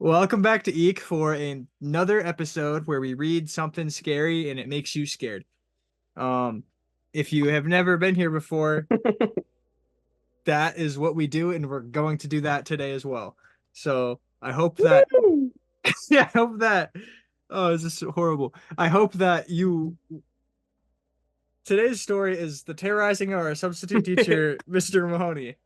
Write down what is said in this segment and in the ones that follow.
Welcome back to EEK for another episode where we read something scary and it makes you scared. Um, if you have never been here before, that is what we do, and we're going to do that today as well. So I hope that, Woo! yeah, I hope that, oh, this is so horrible. I hope that today's story is the terrorizing of our substitute teacher, Mr. Mahoney.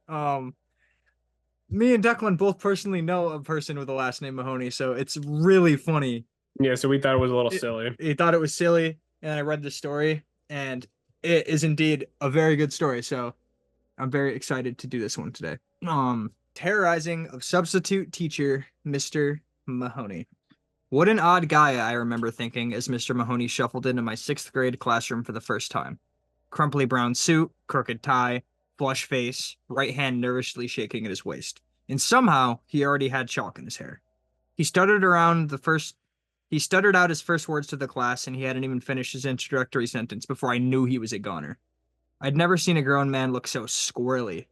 Me and Declan both personally know a person with the last name Mahoney, so it's really funny. Yeah, so we thought it was a little it, silly. he thought it was silly, and I read the story, and it is indeed a very good story. So I'm very excited to do this one today. Terrorizing of substitute teacher Mr. Mahoney. What an odd guy, I remember thinking as Mr. Mahoney shuffled into my sixth grade classroom for the first time. Crumply brown suit, crooked tie, flush face, right hand nervously shaking at his waist. And somehow he already had chalk in his hair. He stuttered around the first He stuttered out his first words to the class, and he hadn't even finished his introductory sentence before I knew he was a goner. I'd never seen a grown man look so squirrely.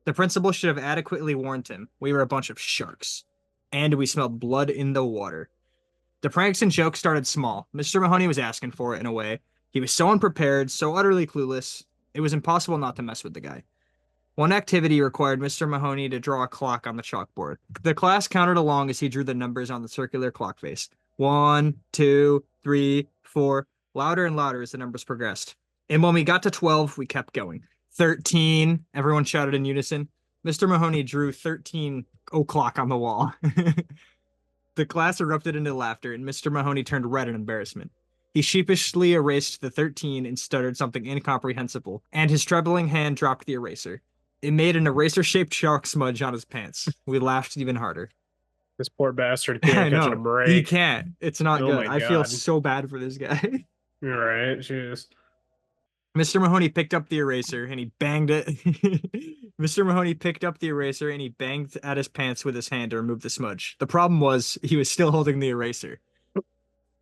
The principal should have adequately warned him. We were a bunch of sharks. And we smelled blood in the water. The pranks and jokes started small. Mr. Mahoney was asking for it in a way. He was so unprepared, so utterly clueless. It was impossible not to mess with the guy. One activity required Mr. Mahoney to draw a clock on the chalkboard. The class counted along as he drew the numbers on the circular clock face. 1, 2, 3, 4. Louder and louder as the numbers progressed. And when we got to 12, we kept going. 13, everyone shouted in unison. Mr. Mahoney drew 13 o'clock on the wall. The class erupted into laughter, and Mr. Mahoney turned red in embarrassment. He sheepishly erased the 13 and stuttered something incomprehensible, and his trembling hand dropped the eraser. It made an eraser-shaped chalk smudge on his pants. We laughed even harder. This poor bastard I can't catch a know. He break. can't. It's not Oh good. my I feel God. so bad for this guy. All right, jeez. Mr. Mahoney picked up the eraser and he banged it. Mr. Mahoney picked up the eraser and he banged at his pants with his hand to remove the smudge. The problem was he was still holding the eraser.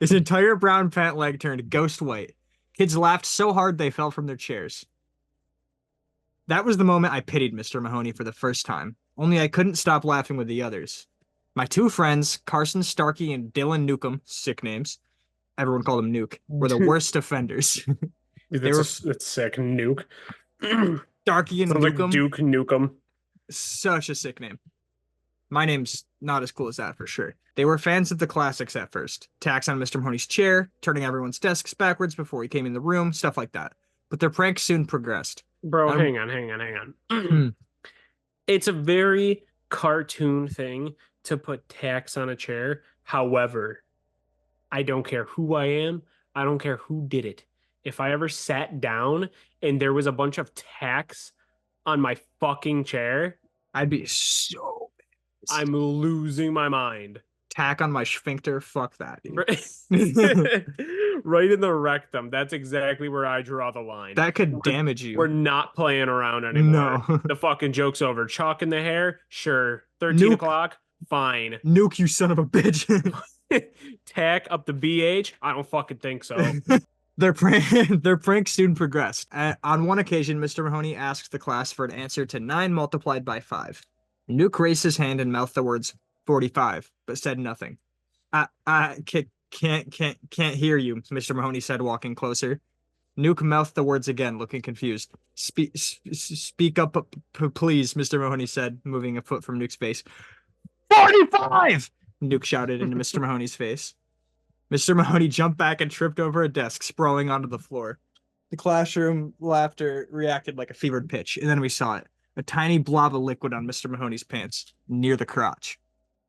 His entire brown pant leg turned ghost white. Kids laughed so hard they fell from their chairs. That was the moment I pitied Mr. Mahoney for the first time, only I couldn't stop laughing with the others. My two friends, Carson Starkey and Dylan Newcomb, sick names, everyone called him Nuke, were the worst offenders. They were That's sick. Nuke. Sounds Starkey and like Newcomb, Duke Nukem. such a sick name. My name's not as cool as that for sure. They were fans of the classics at first. Attacks on Mr. Mahoney's chair, turning everyone's desks backwards before he came in the room, stuff like that. But their pranks soon progressed. Bro, I'm, hang on. hmm, It's a very cartoon thing to put tacks on a chair. However, I don't care who I am. I don't care who did it. If I ever sat down and there was a bunch of tacks on my fucking chair, I'd be so pissed. I'm losing my mind. Tack on my sphincter. Fuck that, dude. Right in the rectum. That's exactly where I draw the line. That could damage We're you. not playing around anymore. No. The fucking joke's over. Chalk in the hair? Sure. 13 Nuke. o'clock? Fine. Nuke, you son of a bitch. Tack up the BH? I don't fucking think so. Their prank soon progressed. On one occasion, Mr. Mahoney asked the class for an answer to 9 multiplied by 5. Nuke raised his hand and mouthed the words 45, but said nothing. I can't hear you, Mr. Mahoney said, walking closer. Nuke mouthed the words again, looking confused. Speak up, please, Mr. Mahoney said, moving a foot from Nuke's face. 45! Nuke shouted into Mr. Mahoney's face. Mr. Mahoney jumped back and tripped over a desk, sprawling onto the floor. The classroom laughter reacted like a fevered pitch, and then we saw it. A tiny blob of liquid on Mr. Mahoney's pants, near the crotch.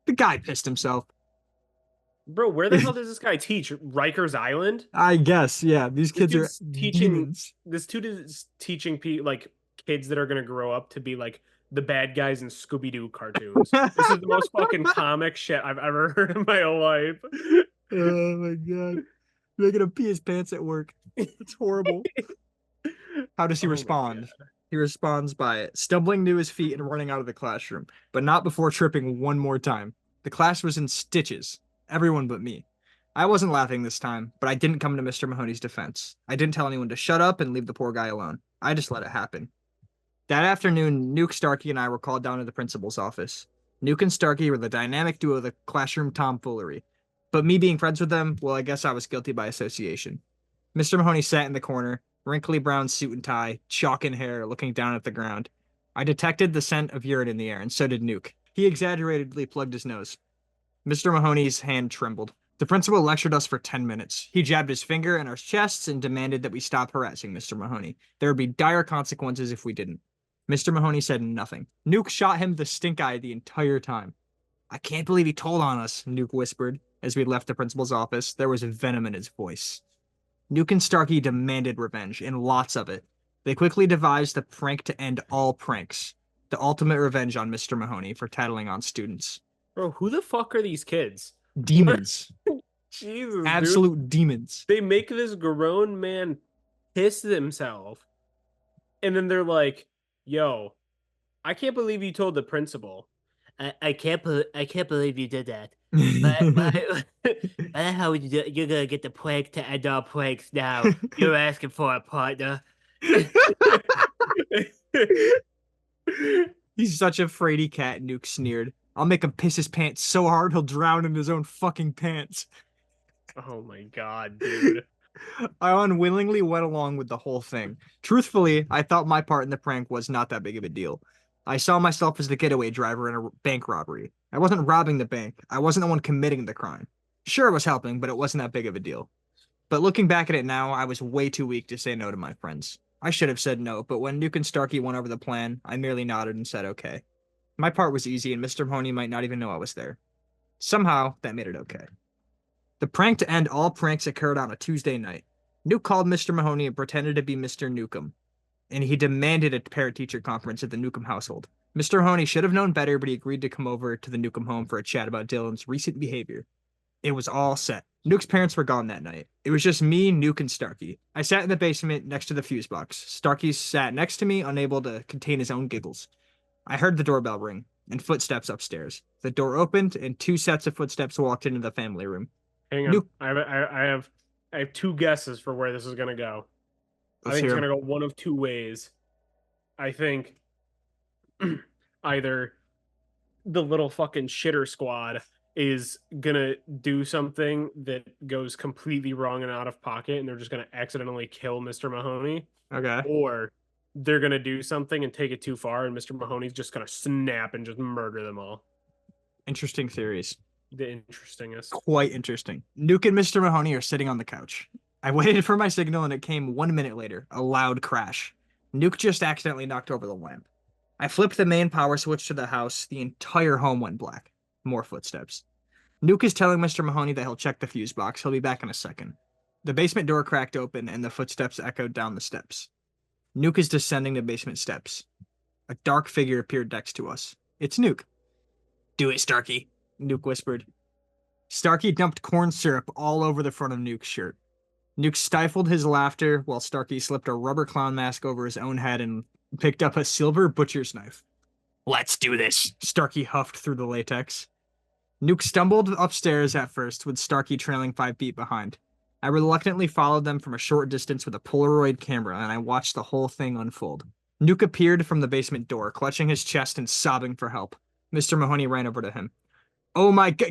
The guy pissed himself. Bro, where the hell does this guy teach? Rikers Island? I guess, yeah. These kids are demons. This dude is teaching like kids that are gonna grow up to be like the bad guys in Scooby-Doo cartoons. This is the most fucking comic shit I've ever heard in my life. Oh my God. Making him pee his pants at work. It's horrible. How does he respond? He responds by stumbling to his feet and running out of the classroom, but not before tripping one more time. The class was in stitches, everyone but me. I wasn't laughing this time, but I didn't come to Mr. Mahoney's defense. I didn't tell anyone to shut up and leave the poor guy alone. I just let it happen. That afternoon, Nuke, Starkey, and I were called down to the principal's office. Nuke and Starkey were the dynamic duo of the classroom tomfoolery. But me being friends with them, well, I guess I was guilty by association. Mr. Mahoney sat in the corner, wrinkly brown suit and tie, chalk in hair, looking down at the ground. I detected the scent of urine in the air, and so did Nuke. He exaggeratedly plugged his nose. Mr. Mahoney's hand trembled. The principal lectured us for 10 minutes. He jabbed his finger in our chests and demanded that we stop harassing Mr. Mahoney. There would be dire consequences if we didn't. Mr. Mahoney said nothing. Nuke shot him the stink eye the entire time. I can't believe he told on us, Nuke whispered as we left the principal's office. There was venom in his voice. Nuke and Starkey demanded revenge, and lots of it. They quickly devised a prank to end all pranks. The ultimate revenge on Mr. Mahoney for tattling on students. Bro, who the fuck are these kids? Demons. Jesus, Absolute dude. demons. They make this grown man piss themselves. And then they're like, yo, I can't believe you told the principal. I can't believe you did that. But how would you do it? You're gonna get the prank to end all pranks now. You're asking for a partner. He's such a fraidy cat, Nuke sneered. I'll make him piss his pants so hard he'll drown in his own fucking pants. Oh my god, dude. I unwillingly went along with the whole thing. Truthfully, I thought my part in the prank was not that big of a deal. I saw myself as the getaway driver in a bank robbery. I wasn't robbing the bank. I wasn't the one committing the crime. Sure, I was helping, but it wasn't that big of a deal. But looking back at it now, I was way too weak to say no to my friends. I should have said no, but when Nuke and Starkey went over the plan, I merely nodded and said okay. My part was easy, and Mr. Mahoney might not even know I was there. Somehow, that made it okay. The prank to end all pranks occurred on a Tuesday night. Nuke called Mr. Mahoney and pretended to be Mr. Nukem, and he demanded a parent-teacher conference at the Nukem household. Mr. Mahoney should have known better, but he agreed to come over to the Nukem home for a chat about Dylan's recent behavior. It was all set. Nuke's parents were gone that night. It was just me, Nuke, and Starkey. I sat in the basement next to the fuse box. Starkey sat next to me, unable to contain his own giggles. I heard the doorbell ring and footsteps upstairs. The door opened, and two sets of footsteps walked into the family room. Hang on. I have two guesses for where this is gonna go. I think it's gonna go one of two ways. I think either the little fucking shitter squad is gonna do something that goes completely wrong and out of pocket, and they're just gonna accidentally kill Mr. Mahoney. Okay. Or they're gonna do something and take it too far, and Mr. Mahoney's just gonna snap and just murder them all. Interesting theories. The interestingest. Quite interesting. Nuke and Mr. Mahoney are sitting on the couch. I waited for my signal, and it came 1 minute later. A loud crash. Nuke just accidentally knocked over the lamp. I flipped the main power switch to the house. The entire home went black. More footsteps. Nuke is telling Mr. Mahoney that he'll check the fuse box. He'll be back in a second. The basement door cracked open, and the footsteps echoed down the steps. Nuke is descending the basement steps. A dark figure appeared next to us. It's Nuke. Do it, Starkey, Nuke whispered. Starkey dumped corn syrup all over the front of Nuke's shirt. Nuke stifled his laughter while Starkey slipped a rubber clown mask over his own head and picked up a silver butcher's knife. Let's do this, Starkey huffed through the latex. Nuke stumbled upstairs at first, with Starkey trailing 5 feet behind. I reluctantly followed them from a short distance with a Polaroid camera, and I watched the whole thing unfold. Nuke appeared from the basement door, clutching his chest and sobbing for help. Mr. Mahoney ran over to him. Oh my God,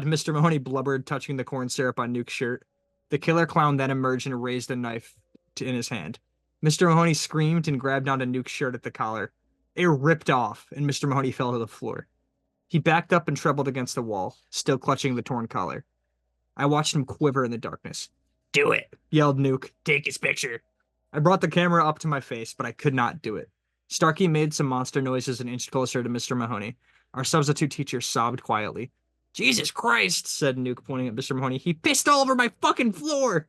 Mr. Mahoney blubbered, touching the corn syrup on Nuke's shirt. The killer clown then emerged and raised a knife in his hand. Mr. Mahoney screamed and grabbed onto Nuke's shirt at the collar. It ripped off, and Mr. Mahoney fell to the floor. He backed up and trebled against the wall, still clutching the torn collar. I watched him quiver in the darkness. Do it, yelled Nuke. Take his picture. I brought the camera up to my face, but I could not do it. Starkey made some monster noises and inched closer to Mr. Mahoney. Our substitute teacher sobbed quietly. Jesus Christ, said Nuke, pointing at Mr. Mahoney. He pissed all over my fucking floor.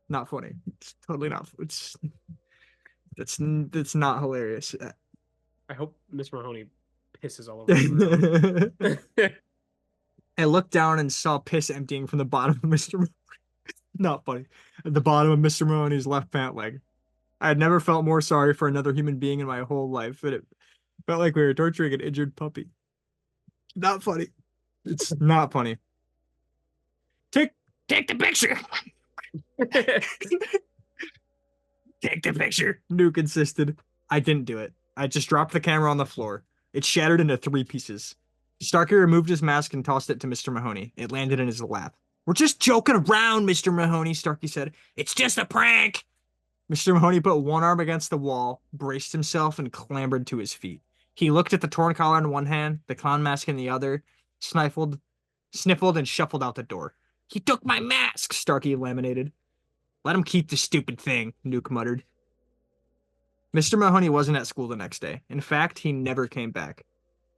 Not funny. It's totally not. It's not hilarious. I hope Mr. Mahoney pisses all over. I looked down and saw piss emptying from the bottom of Mr. Mahoney. Not funny. At the bottom of Mr. Mahoney's left pant leg. I had never felt more sorry for another human being in my whole life, and it felt like we were torturing an injured puppy. Not funny. It's not funny. Take the picture. Take the picture, Nuke insisted. I didn't do it. I just dropped the camera on the floor. It shattered into 3 pieces. Starkey removed his mask and tossed it to Mr. Mahoney. It landed in his lap. We're just joking around, Mr. Mahoney, Starkey said. It's just a prank. Mr. Mahoney put one arm against the wall, braced himself, and clambered to his feet. He looked at the torn collar in one hand, the clown mask in the other, sniffled, and shuffled out the door. He took my mask, Starkey laminated. Let him keep the stupid thing, Nuke muttered. Mr. Mahoney wasn't at school the next day. In fact, he never came back.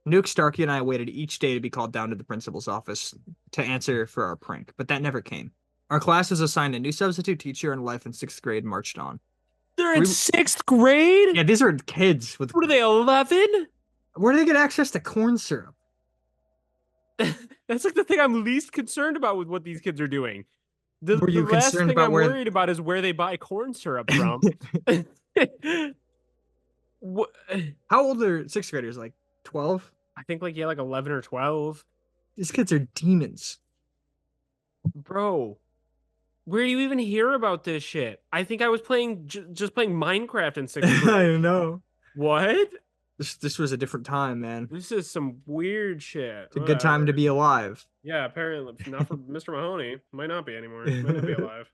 Nuke, Starkey, and I waited each day to be called down to the principal's office to answer for our prank, but that never came. Our class was assigned a new substitute teacher, and life in 6th grade marched on. They're in 6th grade? Yeah, these are kids with. What are they, 11? Where do they get access to corn syrup? That's like the thing I'm least concerned about with what these kids are doing. The last thing I'm worried about is where they buy corn syrup from. What? How old are 6th graders? Like 12? I think like 11 or 12. These kids are demons. Bro, where do you even hear about this shit? I think I was playing just playing Minecraft in 6th grade. I know. What? This was a different time, man. This is some weird shit. It's a good time to be alive. Yeah, apparently not for Mr. Mahoney. Might not be anymore. Might not be alive.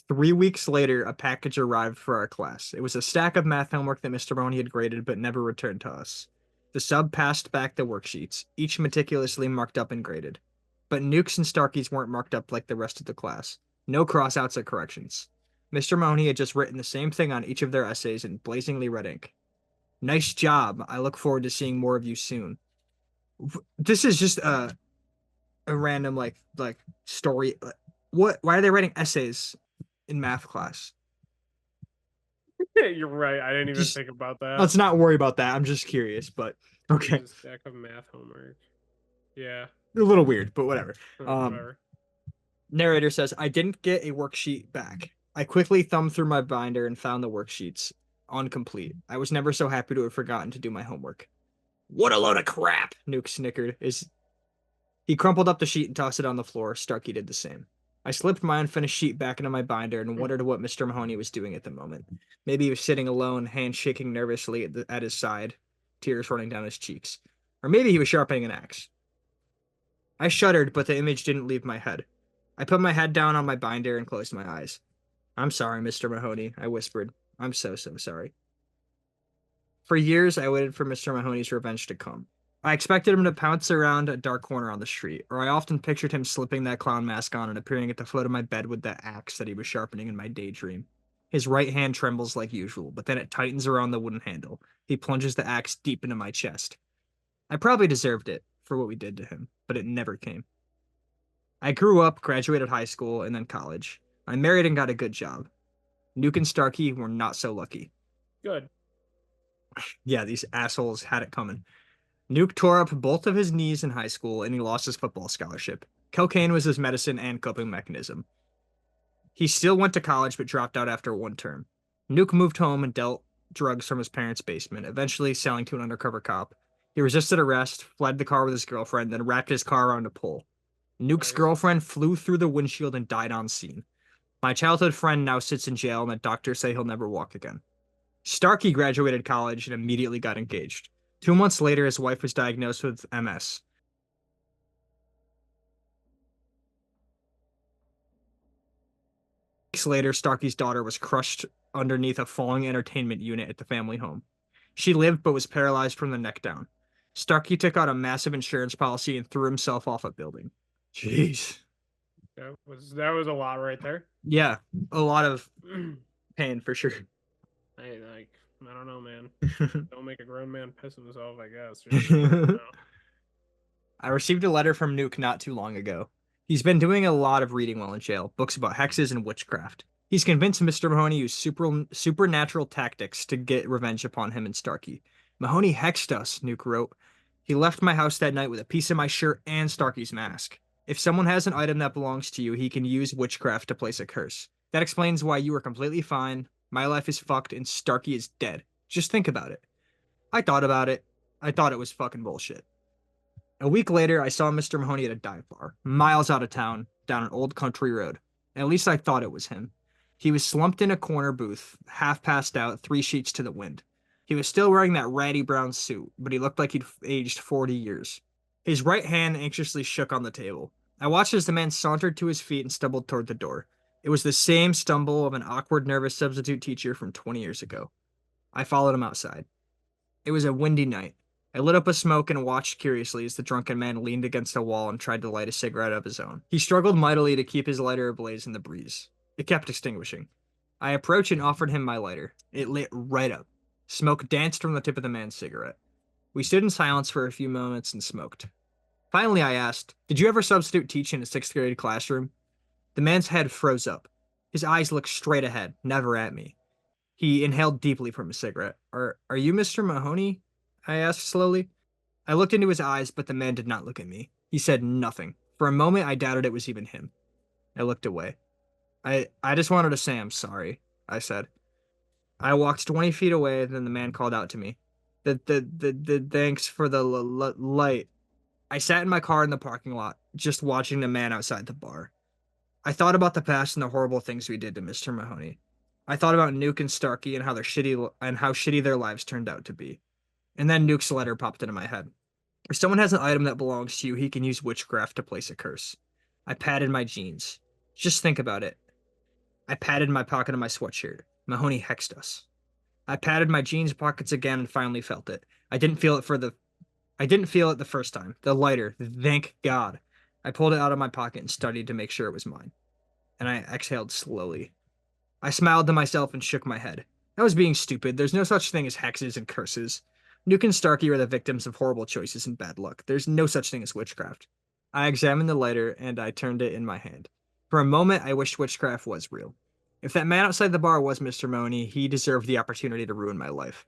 3 weeks later, a package arrived for our class. It was a stack of math homework that Mr. Mahoney had graded but never returned to us. The sub passed back the worksheets, each meticulously marked up and graded. But Nukes and Starkeys weren't marked up like the rest of the class. No crossouts or corrections. Mr. Mahoney had just written the same thing on each of their essays in blazingly red ink. Nice job. I look forward to seeing more of you soon. This is just a random like story. Why are they writing essays in math class? You're right. I didn't even think about that. Let's not worry about that. I'm just curious, but okay. Stack of math homework. Yeah. A little weird, but whatever. Whatever. Narrator says, I didn't get a worksheet back. I quickly thumbed through my binder and found the worksheets. Incomplete. I was never so happy to have forgotten to do my homework. What a load of crap, Nuke snickered. He crumpled up the sheet and tossed it on the floor. Starkey did the same. I slipped my unfinished sheet back into my binder and wondered what Mr. Mahoney was doing at the moment. Maybe he was sitting alone, hands shaking nervously at his side, tears running down his cheeks. Or maybe he was sharpening an axe. I shuddered, but the image didn't leave my head. I put my head down on my binder and closed my eyes. I'm sorry, Mr. Mahoney, I whispered. I'm so sorry. For years, I waited for Mr. Mahoney's revenge to come. I expected him to pounce around a dark corner on the street, or I often pictured him slipping that clown mask on and appearing at the foot of my bed with that axe that he was sharpening in my daydream. His right hand trembles like usual, but then it tightens around the wooden handle. He plunges the axe deep into my chest. I probably deserved it for what we did to him, but it never came. I grew up, graduated high school, and then college. I married and got a good job. Nuke and Starkey were not so lucky. Good. Yeah, these assholes had it coming. Nuke tore up both of his knees in high school, and he lost his football scholarship. Cocaine was his medicine and coping mechanism. He still went to college, but dropped out after 1 term. Nuke moved home and dealt drugs from his parents' basement, eventually selling to an undercover cop. He resisted arrest, fled the car with his girlfriend, then wrapped his car around a pole. Nuke's girlfriend flew through the windshield and died on scene. My childhood friend now sits in jail, and the doctors say he'll never walk again. Starkey graduated college and immediately got engaged. 2 months later, his wife was diagnosed with MS. Weeks later, Starkey's daughter was crushed underneath a falling entertainment unit at the family home. She lived but was paralyzed from the neck down. Starkey took out a massive insurance policy and threw himself off a building. Jeez. That was a lot right there. Yeah, a lot of pain for sure. I don't know, man. Don't make a grown man piss himself, I guess. Just, I received a letter from Nuke not too long ago. He's been doing a lot of reading while in jail, books about hexes and witchcraft. He's convinced Mr. Mahoney used supernatural tactics to get revenge upon him and Starkey. Mahoney hexed us, Nuke wrote. He left my house that night with a piece of my shirt and Starkey's mask. If someone has an item that belongs to you, he can use witchcraft to place a curse. That explains why you were completely fine, my life is fucked, and Starkey is dead. Just think about it. I thought about it. I thought it was fucking bullshit. A week later, I saw Mr. Mahoney at a dive bar, miles out of town, down an old country road. At least I thought it was him. He was slumped in a corner booth, half passed out, 3 sheets to the wind. He was still wearing that ratty brown suit, but he looked like he'd aged 40 years. His right hand anxiously shook on the table. I watched as the man sauntered to his feet and stumbled toward the door. It was the same stumble of an awkward, nervous substitute teacher from 20 years ago. I followed him outside. It was a windy night. I lit up a smoke and watched curiously as the drunken man leaned against a wall and tried to light a cigarette of his own. He struggled mightily to keep his lighter ablaze in the breeze. It kept extinguishing. I approached and offered him my lighter. It lit right up. Smoke danced from the tip of the man's cigarette. We stood in silence for a few moments and smoked. Finally, I asked, "Did you ever substitute teach in a sixth grade classroom?" The man's head froze up. His eyes looked straight ahead, never at me. He inhaled deeply from his cigarette. Are you Mr. Mahoney?" I asked slowly. I looked into his eyes, but the man did not look at me. He said nothing. For a moment, I doubted it was even him. I looked away. I just wanted to say I'm sorry, I said. I walked 20 feet away, then the man called out to me. The thanks for the light. I sat in my car in the parking lot, just watching the man outside the bar. I thought about the past and the horrible things we did to Mr. Mahoney. I thought about Nuke and Starkey and how shitty their lives turned out to be. And then Nuke's letter popped into my head. If someone has an item that belongs to you, he can use witchcraft to place a curse. I patted my jeans. Just think about it. I patted my pocket of my sweatshirt. Mahoney hexed us. I patted my jeans pockets again and finally felt it. I didn't feel it the first time. The lighter, thank God. I pulled it out of my pocket and studied to make sure it was mine. And I exhaled slowly. I smiled to myself and shook my head. I was being stupid. There's no such thing as hexes and curses. Nuke and Starkey are the victims of horrible choices and bad luck. There's no such thing as witchcraft. I examined the lighter and I turned it in my hand. For a moment, I wished witchcraft was real. If that man outside the bar was Mr. Mahoney, he deserved the opportunity to ruin my life.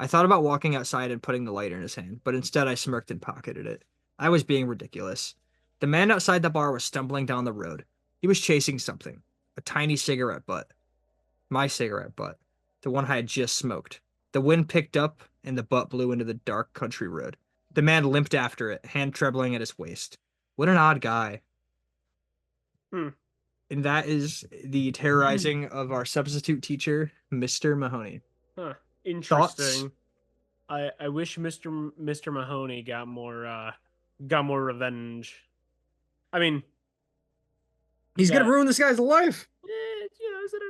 I thought about walking outside and putting the lighter in his hand, but instead I smirked and pocketed it. I was being ridiculous. The man outside the bar was stumbling down the road. He was chasing something. A tiny cigarette butt. My cigarette butt. The one I had just smoked. The wind picked up, and the butt blew into the dark country road. The man limped after it, hand trembling at his waist. What an odd guy. Hmm. And that is the terrorizing of our substitute teacher, Mr. Mahoney. Huh. Thoughts? Interesting. I wish Mr. Mahoney got more revenge. I mean, He's gonna got ruin this guy's life. is it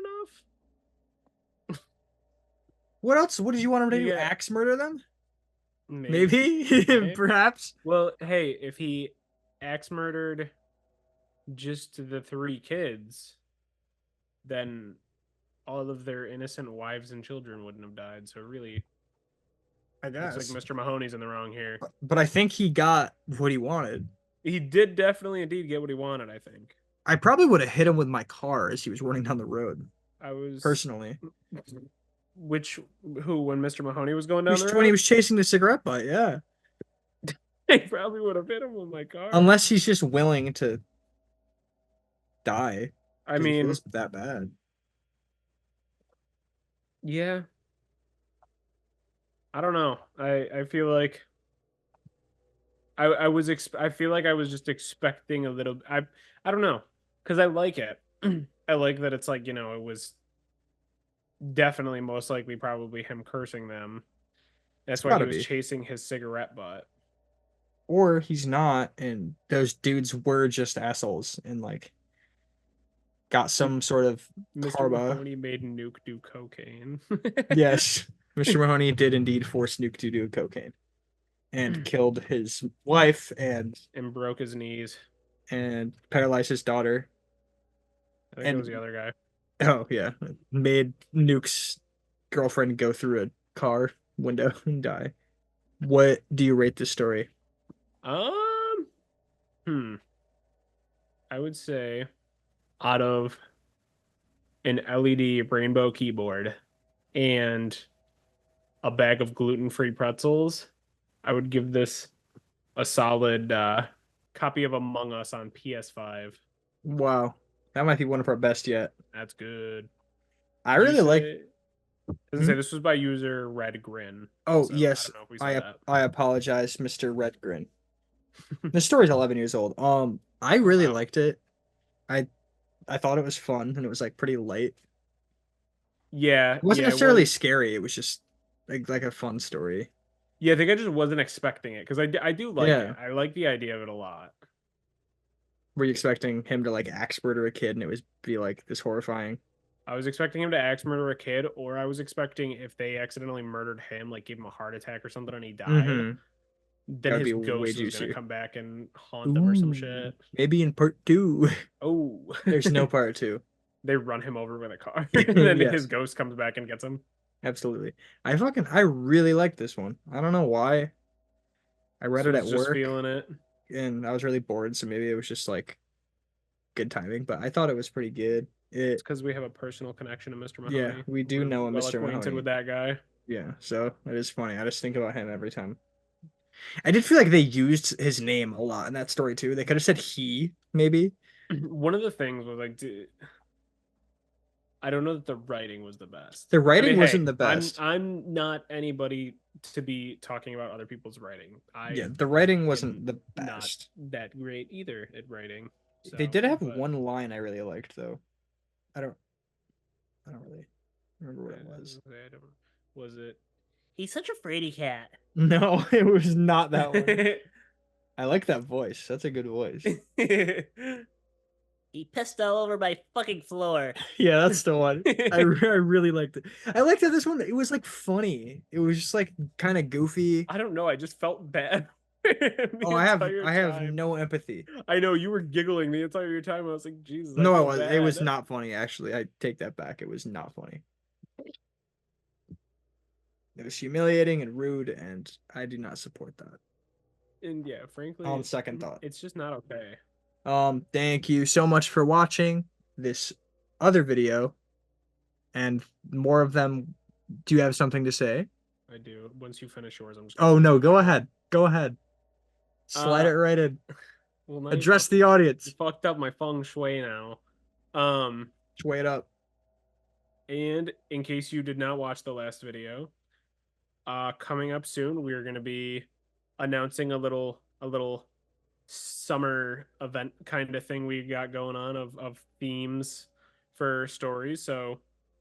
enough? What else? What did you want him to You do? get Axe murder them? maybe, Maybe? Perhaps? Well, hey, if he axe murdered just the three kids, then all of their innocent wives and children wouldn't have died. So really, I looks like guess. Mr. Mahoney's in the wrong here. But I think he got what he wanted. He did definitely indeed get what he wanted, I think. I probably would have hit him with my car as he was running down the road, I was personally. which who when Mr. Mahoney was going He down was the when he road, was chasing the cigarette butt, yeah. I probably would have hit him with my car. Unless he's just willing to die. I 'Cause he mean, feels that bad. yeah, I don't know. I feel like I feel like I was just expecting a little. I don't know because I like it. I like that it's like it was definitely most likely probably him cursing them. It's That's why he gotta was be. chasing his cigarette butt. Or he's not, and those dudes were just assholes and like got some sort of Mr. karma. Mahoney made Nuke do cocaine. Yes, Mr. Mahoney did indeed force Nuke to do cocaine and killed his wife And broke his knees. and paralyzed his daughter. I think it was the And other guy. oh yeah, made Nuke's girlfriend go through a car window and die. What do you rate this story? Um, hmm. I would say out of an LED rainbow keyboard and a bag of gluten-free pretzels, I would give this a solid copy of Among Us on PS5. Wow, that might be one of our best yet. That's good. I Did you really like. say? Doesn't Hmm? say this was by user Red Grin. Oh So I yes, don't know if we said that. I apologize, Mr. Redgrin. The story's 11 years old. I Oh really wow. liked it. I I thought it was fun and it was like pretty light. Yeah, It wasn't yeah, it necessarily was. scary. It was just like a fun story. Yeah, I think I just wasn't expecting it because I do like Yeah. it. I like the idea of it a lot. Were you expecting him to like axe murder a kid and it was be like this horrifying? I was expecting him to axe murder a kid, or I was expecting if they accidentally murdered him, like gave him a heart attack or something and he died, Mm-hmm. That then would be his way ghost was gonna juicier. come back and haunt them or some Ooh. shit. Maybe in part two. Oh, There's no part two. they run him over with a car, and then his Yes, ghost comes back and gets him. absolutely. I really like this one. I don't know why. I read This it at was just work feeling it. and I was really bored, so maybe it was just like good timing, but I thought it was pretty good. It's It because we have a personal connection to Mr. Yeah, Mahoney. we do We're know a well Mr. acquainted Mahoney. with that guy. Yeah, so it is funny. I just think about him every time. I did feel like they used his name a lot in that story too. They could have said he, maybe. One of the things was like, dude, I don't know that the writing was the best. The I mean, writing wasn't hey, the I'm best. I'm not anybody to be talking about other people's writing. Yeah, I the writing am wasn't the not best. that great either at writing. They So, did have but one line I really liked though. I don't I don't really remember what it was. I don't, was it? He's such a fraidy cat. No, it was not that one. I like that voice. That's a good voice. He pissed all over my fucking floor. Yeah, that's the one. I really liked it. I liked that this one. It was like funny. It was just like kind of goofy. I don't know. I just felt bad the Oh, entire I have time. no empathy. I know you were giggling the entire time. I was like, Jesus, I No, feel it bad. was not funny actually. I take that back. It was not funny. It was humiliating and rude, and I do not support that. And yeah, On frankly, second thought. it's just not okay. Thank you so much for watching this other video, and more of them. Do you have something to say? I do. Once you finish yours, I'm just gonna Oh say no, something go quick. ahead. Go ahead. Slide Uh, it right in. well, now Address the audience. you fucked up my feng shui now. Um, Sway it up. and in case you did not watch the last video, coming up soon, we're gonna be announcing a little summer event kind of thing we got going on of themes for stories. So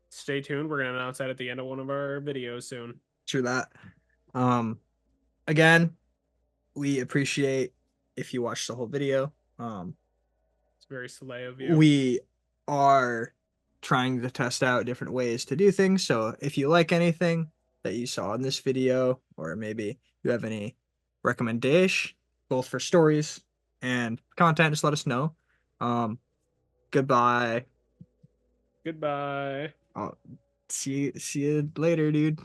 stay tuned. We're gonna announce that at the end of one of our videos soon. True that. Um, Again, we appreciate if you watch the whole video. It's very slay of you. We are trying to test out different ways to do things. So if you like anything that you saw in this video, or maybe you have any recommendation, both for stories and content, just let us know. Goodbye. Goodbye. I'll see you later, dude.